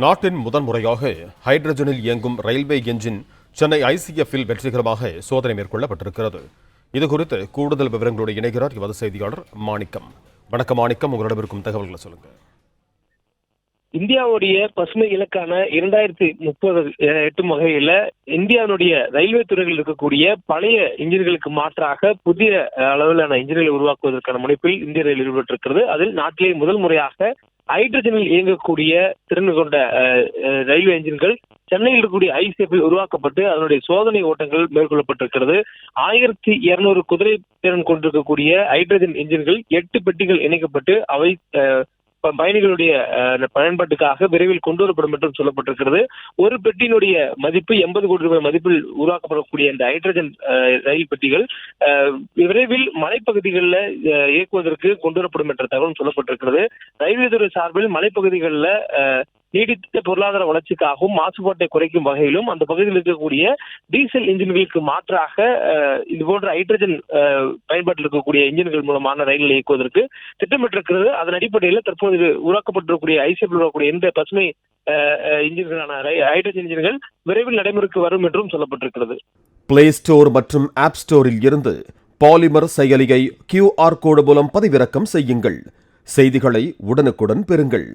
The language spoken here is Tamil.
நாட்டின் முதன்முறையாக ஹைட்ரஜனில் இயங்கும் ரயில்வே என்ஜின் சென்னை ஐசிஎஃப்பில் வெற்றிகரமாக சோதனை மேற்கொள்ளப்பட்டிருக்கிறது. இதுகுறித்து கூடுதல் விவரங்களோடு இணைகிறார் எமது செய்தியாளர் மாணிக்கம். வணக்கம் மாணிக்கம், உங்களிடம் இருக்கும் தகவல்களை சொல்லுங்க. இந்தியாவுடைய பசுமை இலக்கான 2030 எட்டும் வகையில இந்தியாவுடைய ரயில்வே துறையில் இருக்கக்கூடிய பழைய இன்ஜின்களுக்கு மாற்றாக புதிய அளவிலான இன்ஜின்களை உருவாக்குவதற்கான முனைப்பில் இந்திய ரயில் ஈடுபட்டிருக்கிறது. அதில் நாட்டிலேயே முதல் முறையாக ஹைட்ரஜனில் இயங்கக்கூடிய திறன் கொண்ட ரயில்வே என்ஜின்கள் சென்னையில் இருக்கக்கூடிய ஐசிஎஃப்பில் உருவாக்கப்பட்டு அதனுடைய சோதனை ஓட்டங்கள் மேற்கொள்ளப்பட்டிருக்கிறது. 1200 குதிரை திறன் கொண்டிருக்கக்கூடிய ஹைட்ரஜன் என்ஜின்கள் 8 பெட்டிகள் இணைக்கப்பட்டு அவை பயணிகளுடைய பயன்பாட்டுக்காக விரைவில் கொண்டு வரப்படும் என்றும் சொல்லப்பட்டிருக்கிறது. ஒரு பெட்டியினுடைய மதிப்பு 80 கோடி ரூபாய் மதிப்பில் உருவாக்கப்படக்கூடிய இந்த ஹைட்ரஜன் ரயில் பெட்டிகள் விரைவில் மலைப்பகுதிகளில் இயக்குவதற்கு கொண்டு வரப்படும் என்ற தகவல் சொல்லப்பட்டிருக்கிறது. ரயில்வே துறை சார்பில் மலைப்பகுதிகளில் நீடித்த பொருளாதார வளர்ச்சிக்காகவும் மாசுபாட்டை குறைக்கும் வகையிலும் அந்த பகுதியில் இருக்கக்கூடிய டீசல் இன்ஜின்களுக்கு மாற்றாக இது போன்ற ஹைட்ரஜன் பயன்பாட்டில் இருக்கக்கூடிய இன்ஜின்கள் மூலமான ரயில்களை இயக்குவதற்கு திட்டமிட்டிருக்கிறது. அதன் அடிப்படையில் தற்போது உருவாக்கப்பட்டிருக்கக்கூடிய ஐசிஎஃப் உருவாக்கக்கூடிய இந்த பசுமை இன்ஜின்களான ஹைட்ரஜன் இன்ஜின்கள் விரைவில் நடைமுறைக்கு வரும் என்றும் சொல்லப்பட்டிருக்கிறது. பிளே ஸ்டோர் மற்றும் ஆப் ஸ்டோரில் இருந்து பாலிமர் செயலியை QR கோடு மூலம் பதிவிறக்கம் செய்யுங்கள். செய்திகளை உடனுக்குடன் பெறுங்கள்.